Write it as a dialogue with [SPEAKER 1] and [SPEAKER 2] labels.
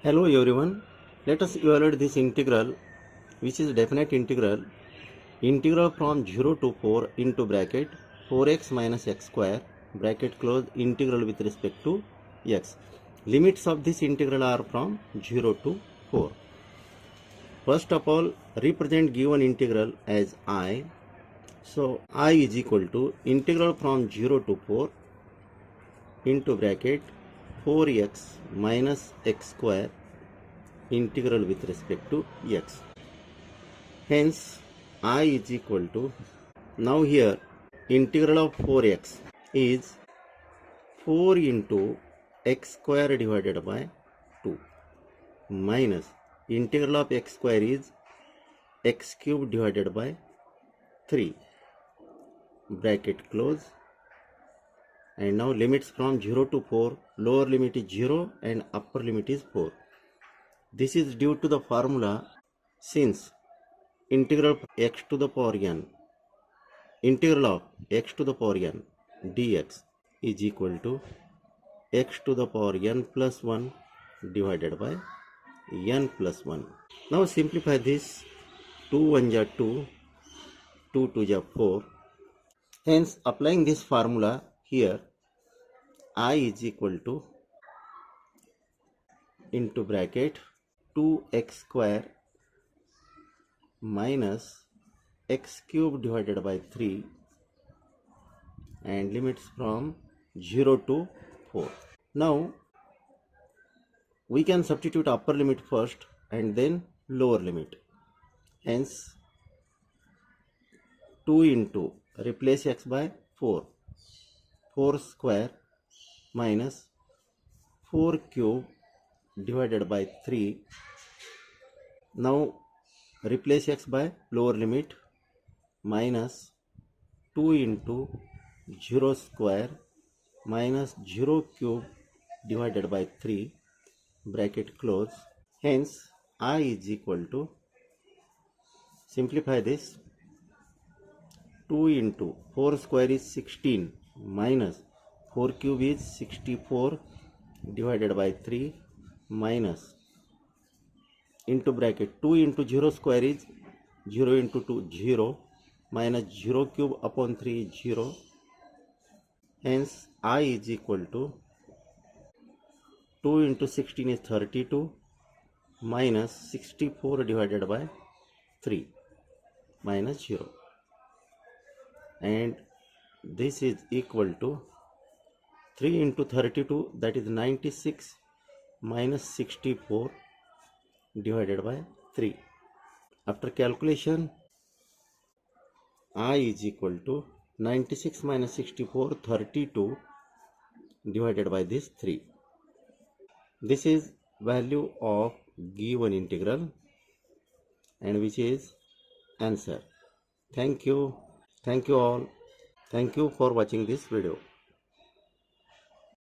[SPEAKER 1] Hello everyone, let us evaluate this integral which is definite integral from 0 to 4 into bracket 4x minus x square bracket close integral with respect to x. Limits of this integral are from 0 to 4. First of all, represent given integral as I. So I is equal to integral from 0 to 4 into bracket 4x minus x square integral with respect to x. Hence I is equal to, now here integral of 4x is 4 into x square divided by 2 minus integral of x square is x cube divided by 3 bracket close. And now limits from 0 to 4, lower limit is 0 and upper limit is 4. This is due to the formula, since integral of x to the power n dx is equal to x to the power n plus 1 divided by n plus 1. Now simplify this. 2 1 ja 2, 2 2 ja 4. Hence applying this formula here, I is equal to into bracket 2x square minus x cube divided by 3 and limits from 0 to 4. Now we can substitute upper limit first and then lower limit. Hence 2 into replace x by 4, 4 square minus 4 cube divided by 3. Now replace x by lower limit minus 2 into 0 square minus 0 cube divided by 3 bracket close. Hence I is equal to, simplify this, 2 into 4 square is 16 minus 4 cube is 64 divided by 3 minus into bracket 2 into 0 square is 0 into 2 0 minus 0 cube upon 3 is 0. Hence I is equal to 2 into 16 is 32 minus 64 divided by 3 minus 0, and this is equal to 3 into 32, that is 96 minus 64 divided by 3. After calculation, I is equal to 96 minus 64, 32 divided by this 3. This is value of given integral and which is answer. Thank you all. Thank you for watching this video.